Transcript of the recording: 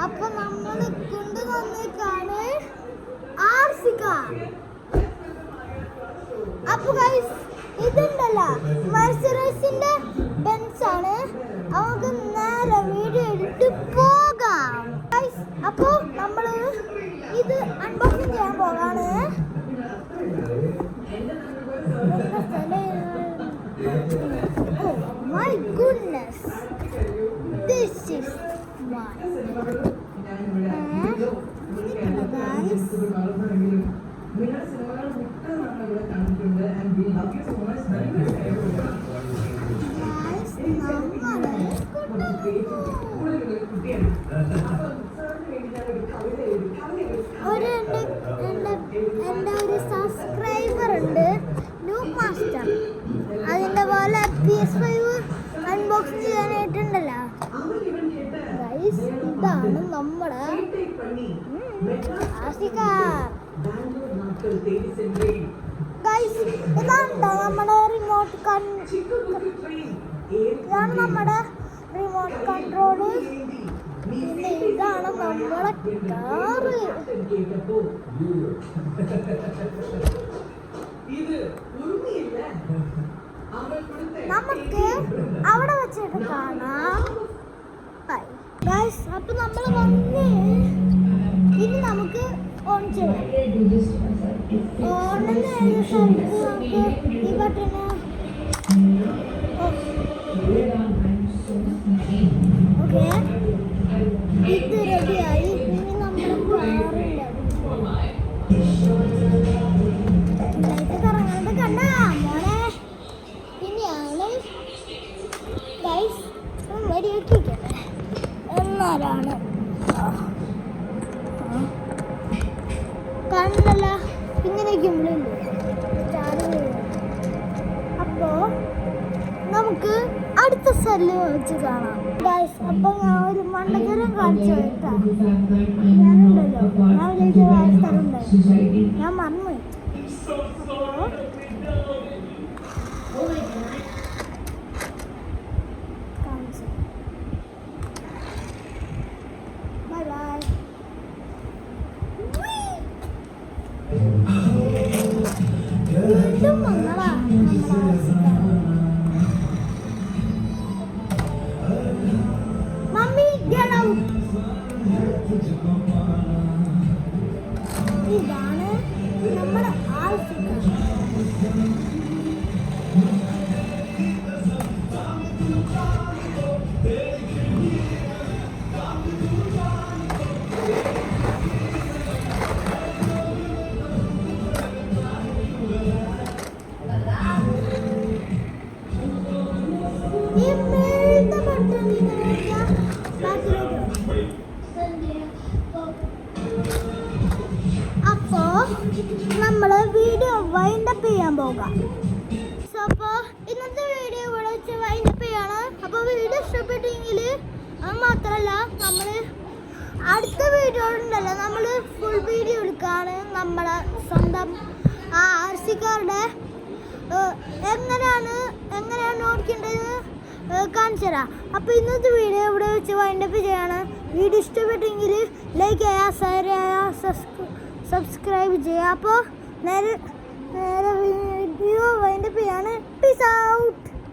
അപ്പൊ നമ്മൾ കൊണ്ടുവന്നേക്കാണ് ആർസിക. അപ്പൊ ഗൈസ് ഇതുണ്ടല്ലോ മെർസിഡീസിന്റെ ബെൻസ് ആണ്. നമുക്ക് നേരെ വീഡിയോ എടുത്ത് പോകാം ഗൈസ്. അപ്പൊ നമ്മള് ഇത് അൺബോക്സിംഗ് ചെയ്യാൻ പോകാണ്. Oh my goodness, this is one. Guys, ഒരു സബ്സ്ക്രൈബർ ഉണ്ട്, ന്യൂ മാസ്റ്റർ. അതിന്റെ പോലെ PS5 അൺബോക്സിംഗ് ചെയ്യാനായിട്ടുണ്ടല്ലോ ഗൈസ്. ഇതാണ് നമ്മുടെ ആർസിക ഗൈസ്. ഇതാണ് നമ്മുടെ റിമോട്ട് ഇതാണ് നമ്മുടെ റിമോട്ട് കൺട്രോള്. പിന്നെ ഇതാണ് നമ്മുടെ കാറ്. നമുക്ക് അവിടെ വെച്ചിട്ട് കാണാം ഗൈസ്. അപ്പൊ നമ്മൾ വന്ന് ഇനി നമുക്ക് ഓൺ ചെയ്യാം. ഓണെന്ന് എഴുതിയ സ്ഥലത്ത് നമുക്ക് ഈ ബട്ടണ് ഓക്കെ ഇത് റെഡിയായി. ഇനി നമ്മുടെ കാറുണ്ട് കറങ്ങാണ്ട് കണ്ടാ മോനെ. ഇനിയാണ് ഗൈസ് റെഡിയാക്കിക്കട്ടെ എന്നാലാണ് കണ്ണല്ല ഇങ്ങനെയൊക്കെ അപ്പോ നമുക്ക് അടുത്ത സ്ഥലം വെച്ച് കാണാം ഗൈസ്. അപ്പൊ ഞാൻ ഒരു മണ്ടത്തരം കാണിച്ചു കേട്ടാ. ഞാനുണ്ടല്ലോ ഞാൻ വിചാരിച്ച സ്ഥലം ഉണ്ടായി, ഞാൻ മറന്നു. Bye bye. വീണ്ടും വന്നടാ മമ്മി, ഗെറ്റ് ഔട്ട്. ഇതാണ് നമ്മുടെ ആർസിക. അപ്പോ നമ്മള് വീഡിയോ വൈൻഡപ്പ് ചെയ്യാൻ പോകാം. അപ്പോൾ ഇന്നത്തെ വീഡിയോ ഇവിടെ വെച്ച് വൈൻഡപ്പ് ചെയ്യാണ്. അപ്പോൾ വീഡിയോ ഇഷ്ടപ്പെട്ടെങ്കിൽ അത് മാത്രമല്ല നമ്മൾ അടുത്ത വീഡിയോ ഉണ്ടല്ലോ, നമ്മൾ ഫുൾ വീഡിയോ എടുക്കുകയാണ്. നമ്മുടെ സ്വന്തം ആ ആർസിക്കാരുടെ എങ്ങനെയാണ് ഓടിക്കേണ്ടത് കാണിച്ചു തരാം. അപ്പോൾ ഇന്നത്തെ വീഡിയോ ഇവിടെ വെച്ച് വൈൻഡപ്പ് ചെയ്യാണ്. വീഡിയോ ഇഷ്ടപ്പെട്ടെങ്കിൽ ലൈക്ക് ചെയ്യുക, ഷെയർ ചെയ്യുക, സബ്സ്ക്രൈബ് ചെയ്യുക. അപ്പോൾ നേരെ